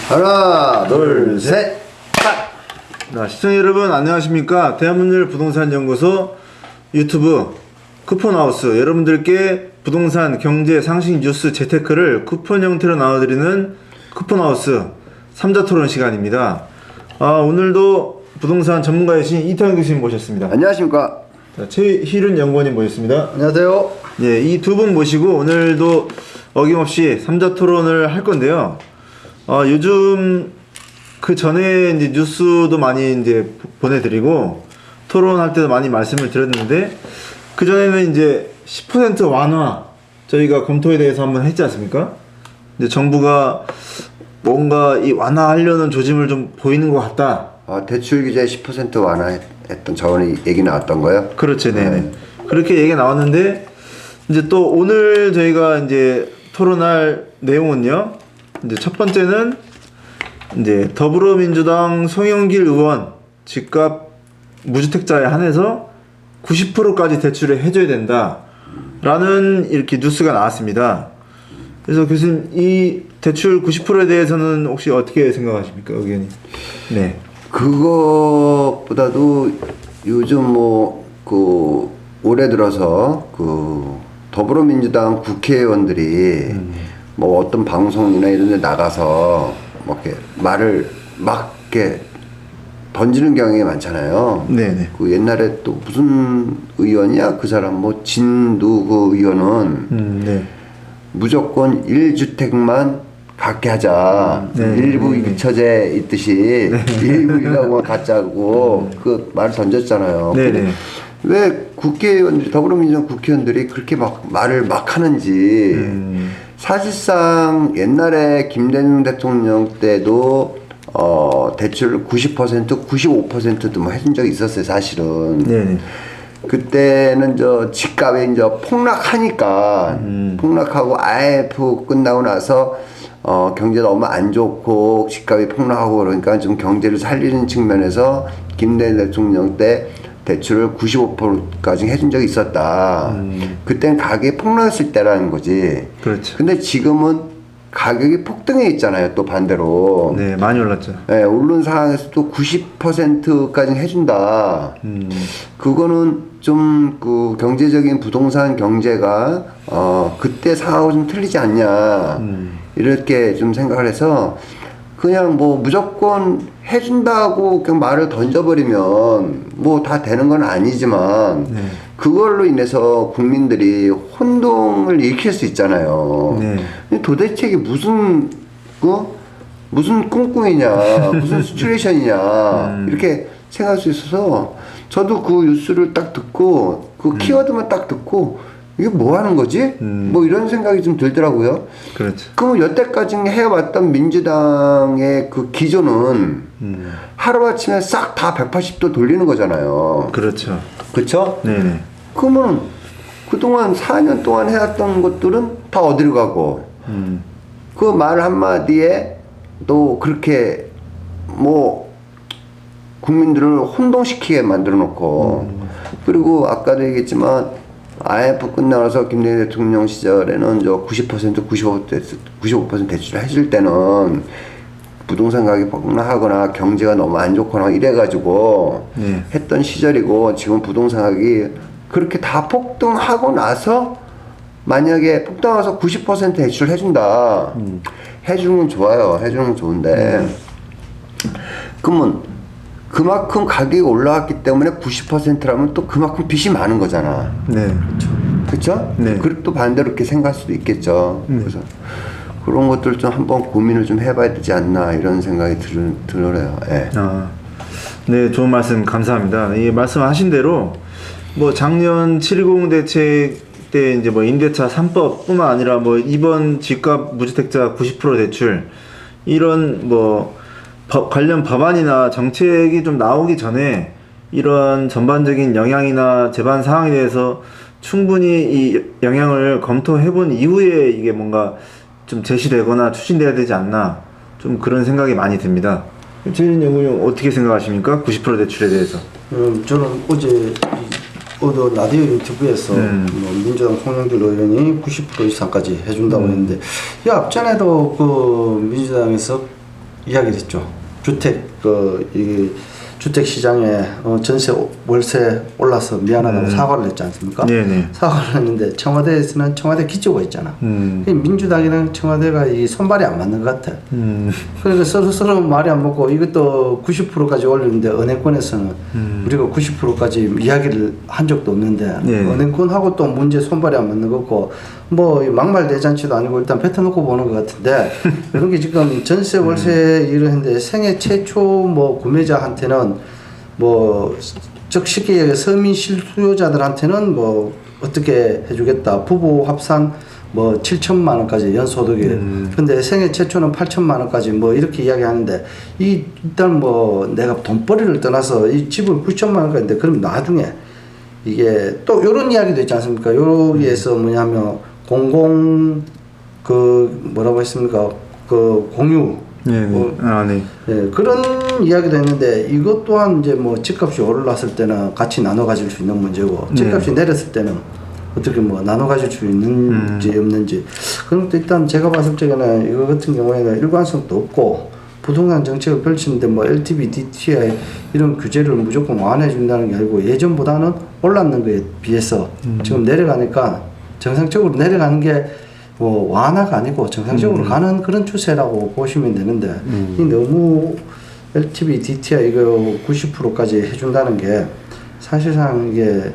하나, 둘, 셋. 자, 시청자 여러분 안녕하십니까? 대한문열 부동산연구소 유튜브 쿠폰하우스, 여러분들께 부동산, 경제, 상식, 뉴스, 재테크를 쿠폰 형태로 나눠드리는 쿠폰하우스 3자 토론 시간입니다. 오늘도 부동산 전문가이신 이태원 교수님 모셨습니다. 안녕하십니까? 자, 최희륜 연구원님 모셨습니다. 안녕하세요. 예, 이 두 분 모시고 오늘도 어김없이 3자 토론을 할 건데요. 요즘 그 전에 이제 뉴스도 많이 이제 보내드리고 토론할 때도 많이 말씀을 드렸는데, 그 전에는 이제 10% 완화 저희가 검토에 대해서 한번 했지 않습니까? 이제 정부가 뭔가 이 완화하려는 조짐을 좀 보이는 것 같다. 대출 규제 10% 완화했던 저번에 얘기 나왔던 거요? 그렇죠, 네. 그렇게 얘기가 나왔는데, 이제 또 오늘 저희가 이제 토론할 내용은요. 이제 첫 번째는 이제 더불어민주당 송영길 의원 집값 무주택자에 한해서 90%까지 대출을 해줘야 된다라는 이렇게 뉴스가 나왔습니다. 그래서 교수님, 이 대출 90%에 대해서는 혹시 어떻게 생각하십니까, 의견이? 네. 그것보다도 요즘 올해 들어서 더불어민주당 국회의원들이 어떤 방송이나 이런 데 나가서 이렇게 말을 막 이렇게 던지는 경향이 많잖아요. 네네. 그 옛날에 또 무슨 의원이야? 그 사람 진두 그 의원은 네. 무조건 1주택만 갖게 하자. 네. 일부 일처제 있듯이 일부 일하고만 갖자고 그 말을 던졌잖아요. 네네. 왜 국회의원들이, 더불어민주당 국회의원들이 그렇게 막 말을 막 하는지. 사실상 옛날에 김대중 대통령 때도 대출 90%, 95%도 해준 적이 있었어요, 사실은. 네네. 그때는 집값이 폭락하니까, 폭락하고 IMF 끝나고 나서 경제 너무 안 좋고 집값이 폭락하고 그러니까 좀 경제를 살리는 측면에서 김대중 대통령 때 대출을 95%까지 해준 적이 있었다. 그때는 가격이 폭락했을 때라는 거지. 그렇죠. 근데 지금은 가격이 폭등해 있잖아요. 또 반대로. 네, 많이 올랐죠. 네, 오른 상황에서 또 90%까지 해준다. 그거는 좀 경제적인 부동산 경제가 그때 상황하고 좀 틀리지 않냐. 이렇게 좀 생각을 해서 그냥 무조건 해준다고 그냥 말을 던져버리면 다 되는 건 아니지만 그걸로 인해서 국민들이 혼동을 일으킬 수 있잖아요. 근데 도대체 이게 무슨 꿍꿍이냐, 무슨 시츄에이션이냐 이렇게 생각할 수 있어서 저도 그 뉴스를 딱 듣고 그 키워드만 딱 듣고 이게 뭐 하는 거지? 이런 생각이 좀 들더라고요. 그렇죠. 그럼 여태까지 해왔던 민주당의 그 기조는 하루아침에 싹 다 180도 돌리는 거잖아요. 그렇죠. 그쵸? 네네. 그러면 그동안 4년 동안 해왔던 것들은 다 어디로 가고, 그 말 한마디에 또 그렇게 국민들을 혼동시키게 만들어 놓고, 그리고 아까도 얘기했지만 IMF 끝나서 김대중 대통령 시절에는 90%, 95% 대출을 해줄 때는 부동산 가격이 폭락하거나 경제가 너무 안 좋거나 이래가지고 했던 시절이고, 지금 부동산 가격이 그렇게 다 폭등하고 나서 만약에 폭등해서 90% 대출을 해준다. 해주는 건 좋아요. 해주는 건 좋은데. 그러면 그만큼 가격이 올라왔기 때문에 90%라면 또 그만큼 빚이 많은 거잖아. 네. 그렇죠? 네. 그리고 또 반대로 이렇게 생각할 수도 있겠죠. 그래서 그런 것들 좀 한번 고민을 좀 해봐야 되지 않나 이런 생각이 들어요. 예. 네, 좋은 말씀 감사합니다. 이 말씀하신 대로 작년 7.10 대책 때 이제 임대차 3법뿐만 아니라 이번 집값 무주택자 90% 대출 이런 관련 법안이나 정책이 좀 나오기 전에 이런 전반적인 영향이나 제반 사항에 대해서 충분히 이 영향을 검토해본 이후에 이게 뭔가 좀 제시되거나 추진돼야 되지 않나, 좀 그런 생각이 많이 듭니다. 최희륜 연구원 어떻게 생각하십니까? 90% 대출에 대해서. 저는 어제 라디오 유튜브에서 민주당 송영길 의원이 90% 이상까지 해준다고 했는데, 이 앞전에도 그 민주당에서 이야기를 했죠. 이 주택 시장에 전세 월세 올라서 미안하다고 사과를 했지 않습니까? 네네. 사과를 했는데 청와대에서는 청와대 기조가 있잖아. 민주당이랑 청와대가 이 손발이 안 맞는 것 같아. 그러니까 서로 말이 안 맞고 이것도 90%까지 올렸는데 은행권에서는 우리가 90%까지 이야기를 한 적도 없는데 네. 은행권하고 또 문제 손발이 안 맞는 거고 뭐 막말 대잔치도 아니고 일단 뱉어놓고 보는 것 같은데 이런 게 지금 전세 월세 이러는데 생애 최초 뭐 구매자한테는 뭐 즉 쉽게 얘기해 서민 실수요자들한테는 뭐 어떻게 해주겠다 부부 합산 뭐 7천만 원까지 연소득이 근데 생애 최초는 8천만 원까지 뭐 이렇게 이야기하는데 이 일단 뭐 내가 돈벌이를 떠나서 이 집을 9천만 원까지인데 그럼 나중에 이게 또 이런 이야기도 있지 않습니까? 여기에서 뭐냐면 뭐라고 했습니까? 그 공유 네. 네. 네, 그런 이야기도 했는데 이것 또한 이제 뭐 집값이 올랐을 때는 같이 나눠 가질 수 있는 문제고 집값이 내렸을 때는 어떻게 뭐 나눠 가질 수 있는지 없는지 그런 것도 일단 제가 봤을 적에는 이거 같은 경우에는 일관성도 없고 부동산 정책을 펼치는데 뭐 LTV, DTI 이런 규제를 무조건 완화해 준다는 게 아니고 예전보다는 올랐는 거에 비해서 지금 내려가니까 정상적으로 내려가는 게 뭐 완화가 아니고 정상적으로 가는 그런 추세라고 보시면 되는데 이 너무 LTV, DTI 이거 90%까지 해준다는 게 사실상 이게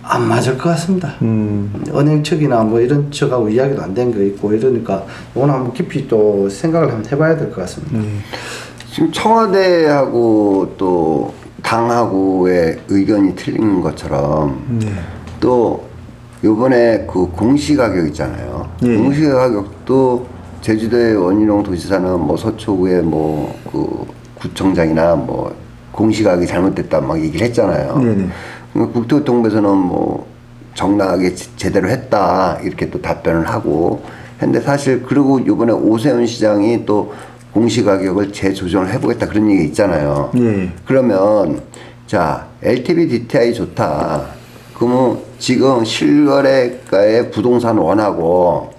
안 맞을 것 같습니다. 은행 측이나 뭐 이런 측하고 이야기도 안 된 거 있고 이러니까 오늘 한번 깊이 또 생각을 한번 해봐야 될 것 같습니다. 지금 청와대하고 또 당하고의 의견이 틀린 것처럼 또 요번에 그 공시가격 있잖아요. 공시가격도 제주도의 원희룡 도지사는 뭐 서초구의 뭐 그 구청장이나 뭐 공시가격이 잘못됐다 막 얘기를 했잖아요. 국토교통부에서는 뭐 정당하게 제대로 했다 이렇게 또 답변을 하고 했는데 사실 그리고 요번에 오세훈 시장이 또 공시가격을 재조정을 해보겠다 그런 얘기 있잖아요. 그러면 자 LTV DTI 좋다. 그러면 지금 실거래가의 부동산 원하고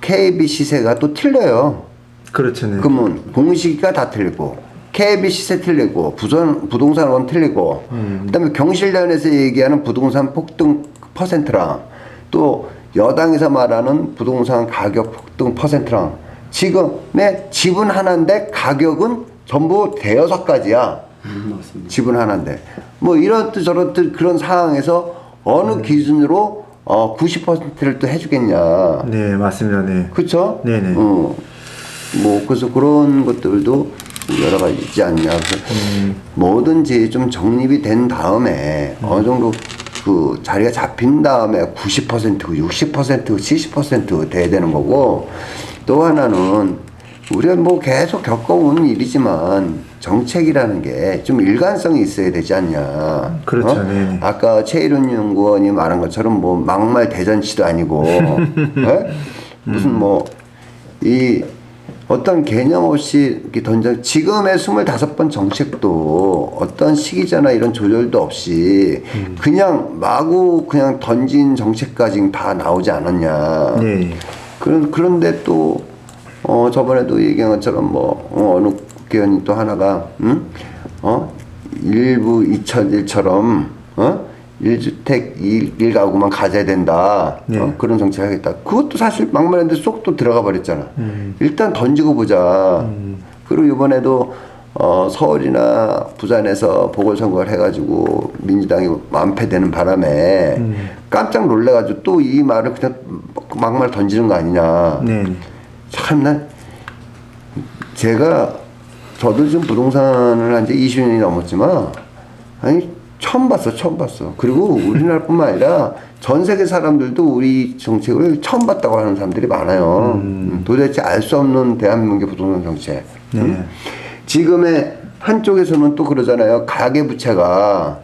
KB 시세가 또 틀려요. 그렇죠. 네. 그러면 공시가 다 틀리고 KB 시세 틀리고 부동산 원 틀리고 그다음에 경실련에서 얘기하는 부동산 폭등 퍼센트랑 또 여당에서 말하는 부동산 가격 폭등 퍼센트랑 지금의 집은 하나인데 가격은 전부 대여섯 가지야. 맞습니다. 집은 하나인데 뭐 이렇듯 저렇듯 그런 상황에서 어느 기준으로 90%를 또 해주겠냐. 네, 맞습니다. 네. 그렇죠? 네네. 뭐 그래서 그런 것들도 여러 가지 있지 않냐. 그래서 뭐든지 좀 정립이 된 다음에 어느 정도 그 자리가 잡힌 다음에 90%, 60%, 70% 돼야 되는 거고 또 하나는 우리가 뭐 계속 겪어오는 일이지만 정책이라는 게 좀 일관성이 있어야 되지 않냐. 그렇죠. 네. 아까 최일훈 연구원이 말한 것처럼 뭐 막말 대잔치도 아니고 네? 무슨 뭐 이 어떤 개념 없이 이렇게 지금의 25번 정책도 어떤 시기자나 이런 조절도 없이 그냥 마구 그냥 던진 정책까지 다 나오지 않았냐. 네. 그런데 또 저번에도 얘기한 것처럼 뭐 어느 국회의원이 또 하나가 일부 2001처럼 1주택 1가구만 가져야 된다. 그런 정책 하겠다. 그것도 사실 막말했는데 쏙 또 들어가 버렸잖아. 일단 던지고 보자. 그리고 이번에도 서울이나 부산에서 보궐선거를 해가지고 민주당이 완패되는 바람에 깜짝 놀래가지고 또 이 말을 그냥 막말 던지는 거 아니냐. 참나 저도 지금 부동산을 한 지 20년이 넘었지만 아니 처음 봤어. 그리고 우리나라뿐만 아니라 전 세계 사람들도 우리 정책을 처음 봤다고 하는 사람들이 많아요. 도대체 알 수 없는 대한민국의 부동산 정책. 지금의 한쪽에서는 또 그러잖아요. 가계부채가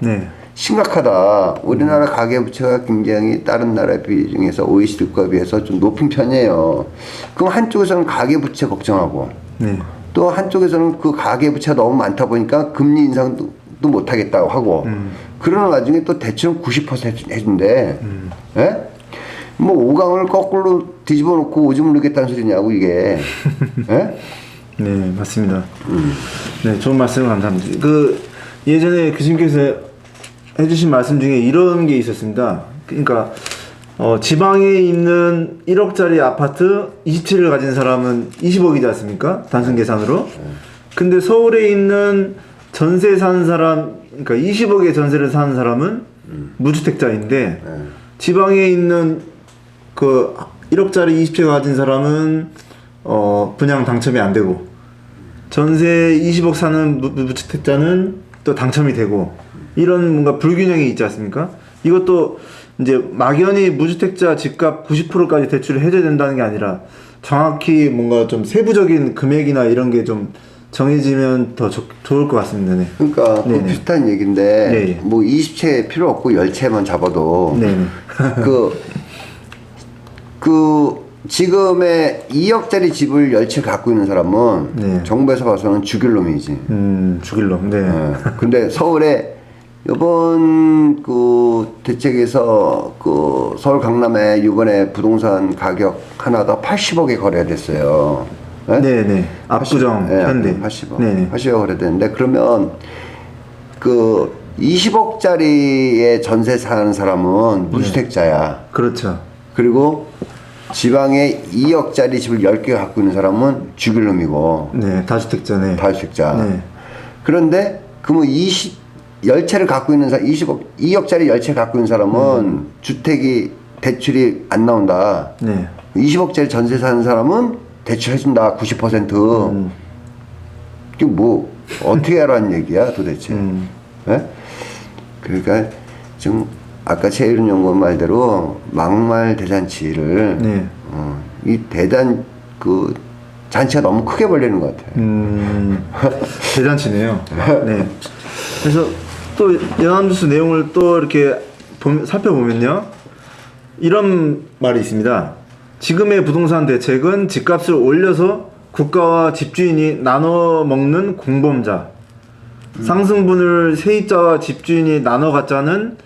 심각하다. 우리나라 가계부채가 굉장히 다른 나라 비중에서 OECD국가 비해서 좀 높은 편이에요. 그럼 한쪽에서는 가계부채 걱정하고 또 한쪽에서는 그 가계부채가 너무 많다 보니까 금리 인상도 못하겠다고 하고 그러는 와중에 또 대출은 90% 해준대. 예? 뭐 5강을 거꾸로 뒤집어 놓고 오줌을 누겠다는 소리냐고 이게. 예? 네, 맞습니다. 네, 좋은 말씀 감사합니다. 그 예전에 교수님께서 해주신 말씀 중에 이런 게 있었습니다. 그러니까 지방에 있는 1억짜리 아파트 27을 가진 사람은 20억이지 않습니까? 단순 계산으로. 근데 서울에 있는 전세 사는 사람, 그러니까 20억의 전세를 사는 사람은 무주택자인데 지방에 있는 그 1억짜리 20채 가진 사람은 분양 당첨이 안 되고 전세 20억 사는 무주택자는 또 당첨이 되고 이런 뭔가 불균형이 있지 않습니까? 이것도 이제 막연히 무주택자 집값 90%까지 대출을 해줘야 된다는 게 아니라 정확히 뭔가 좀 세부적인 금액이나 이런 게 좀 정해지면 더 좋을 것 같습니다. 네. 그러니까 그 네네. 비슷한 얘기인데 네네. 뭐 20채 필요 없고 10채만 잡아도 네네. 그 지금의 2억짜리 집을 10채 갖고 있는 사람은 네. 정부에서 봐서는 죽일 놈이지. 죽일 놈. 네. 근데 서울에 이번 그 대책에서 그 서울 강남에 이번에 부동산 가격 하나가 80억에 거래됐어요. 네? 네네. 압구정, 현대. 80억. 네네. 80억 거래됐는데 그러면 그 20억짜리의 전세 사는 사람은 무주택자야. 그렇죠. 그리고 지방에 2억짜리 집을 10개 갖고 있는 사람은 죽일 놈이고 네, 다주택자네. 다주택자. 네. 그런데 그러면 10채를 갖고 있는 사람 2억짜리 10채 갖고 있는 사람은 주택이 대출이 안 나온다. 네. 20억짜리 전세 사는 사람은 대출해준다 90%. 이게 뭐 어떻게 하라는 얘기야 도대체? 예? 그러니까 지금 아까 최일은 연구원 말대로 막말 대잔치를 네. 이 대단 그 잔치가 너무 크게 벌리는 것 같아요. 대잔치네요. 네. 그래서 또 연합뉴스 내용을 또 이렇게 살펴보면요. 이런 말이 있습니다. 지금의 부동산 대책은 집값을 올려서 국가와 집주인이 나눠 먹는 공범자. 상승분을 세입자와 집주인이 나눠 갖자는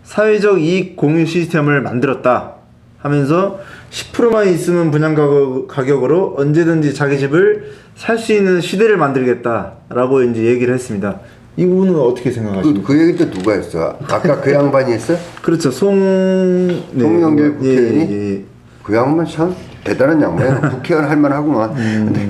사회적 이익 공유 시스템을 만들었다 하면서 10%만 있으면 분양 가격으로 언제든지 자기 집을 살 수 있는 시대를 만들겠다라고 이제 얘기를 했습니다. 이 부분은 어떻게 생각하십니까? 그 얘기 또 누가 했어? 아까 그 양반이 했어? 그렇죠. 송영길 국회의원이? 예. 그 양반 참 대단한 양반이야. 국회의원 할 만하구만. 근데